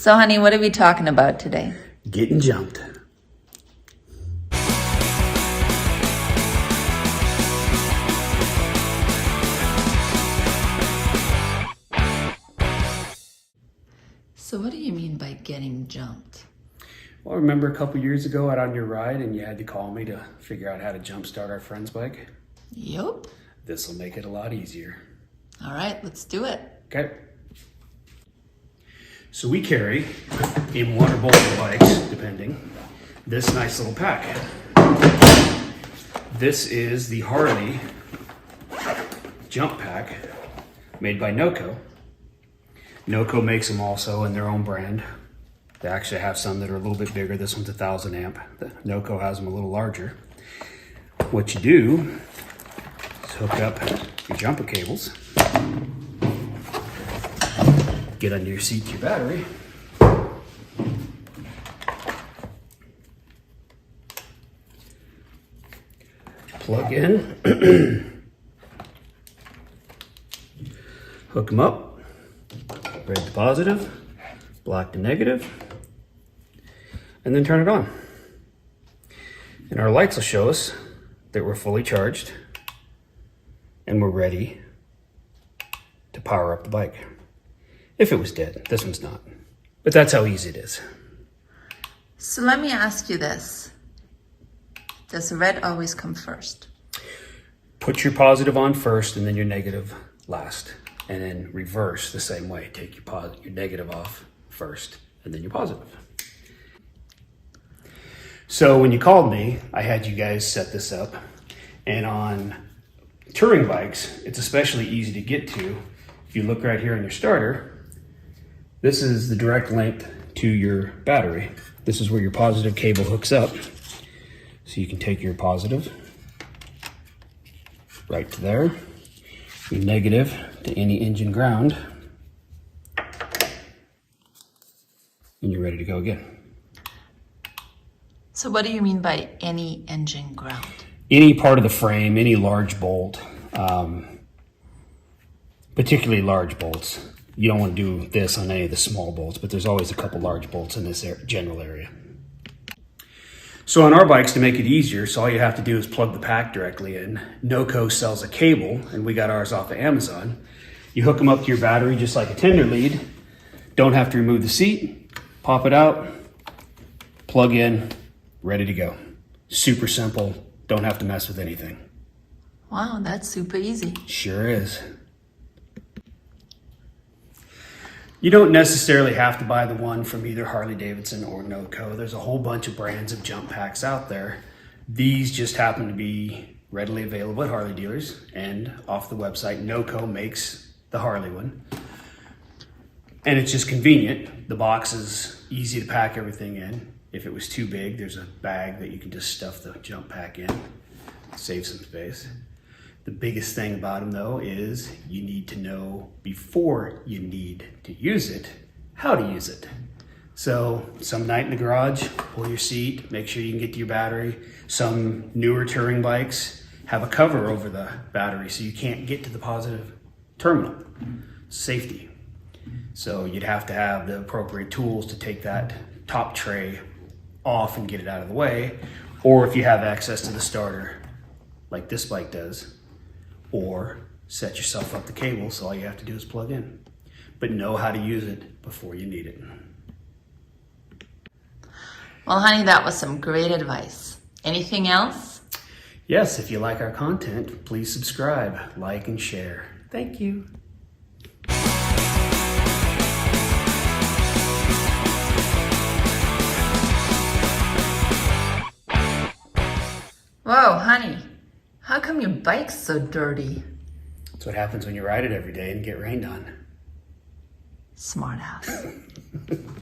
So, honey, what are we talking about today? Getting jumped. So, what do you mean by getting jumped? Well, remember a couple years ago out on your ride and you had to call me to figure out how to jumpstart our friend's bike? Yup. This will make it a lot easier. All right, let's do it. Okay. So we carry, in one or both of the bikes, depending, this nice little pack. This is the Harley Jump Pack made by NOCO. NOCO makes them also in their own brand. They actually have some that are a little bit bigger. This one's 1,000 amp. The NOCO has them a little larger. What you do is hook up your jumper cables, get under your seat your battery, plug in, hook them up, red to positive, black to negative, and then turn it on. And our lights will show us that we're fully charged and we're ready to power up the bike. If it was dead, this one's not. But that's how easy it is. So, let me ask you this. Does red always come first? Put your positive on first and then your negative last. And then reverse the same way. Take your negative off first and then your positive. So when you called me, I had you guys set this up. And on touring bikes, it's especially easy to get to. If you look right here on your starter, this is the direct length to your battery. This is where your positive cable hooks up. So you can take your positive right to there, your negative to any engine ground, and you're ready to go again. So, what do you mean by any engine ground? Any part of the frame, any large bolt, particularly large bolts. You don't want to do this on any of the small bolts, but there's always a couple large bolts in this general area. So on our bikes, to make it easier, so all you have to do is plug the pack directly in. NOCO sells a cable, and we got ours off of Amazon. You hook them up to your battery just like a tender lead. Don't have to remove the seat. Pop it out, plug in, ready to go. Super simple. Don't have to mess with anything. Wow, that's super easy. Sure is. You don't necessarily have to buy the one from either Harley Davidson or NOCO. There's a whole bunch of brands of jump packs out there. These just happen to be readily available at Harley dealers and off the website. NOCO makes the Harley one. And it's just convenient. The box is easy to pack everything in. If it was too big, there's a bag that you can just stuff the jump pack in. Save some space. The biggest thing about them though is you need to know before you need to use it, how to use it. So some night in the garage, pull your seat, make sure you can get to your battery. Some newer touring bikes have a cover over the battery so you can't get to the positive terminal. Safety. So you'd have to have the appropriate tools to take that top tray off and get it out of the way. Or if you have access to the starter, like this bike does, or set yourself up the cable so all you have to do is plug in. But know how to use it before you need it. Well, honey, that was some great advice. Anything else? Yes, if you like our content, please subscribe, like, and share. Thank you. Whoa, honey, how come your bike's so dirty? That's what happens when you ride it every day and get rained on. Smart ass.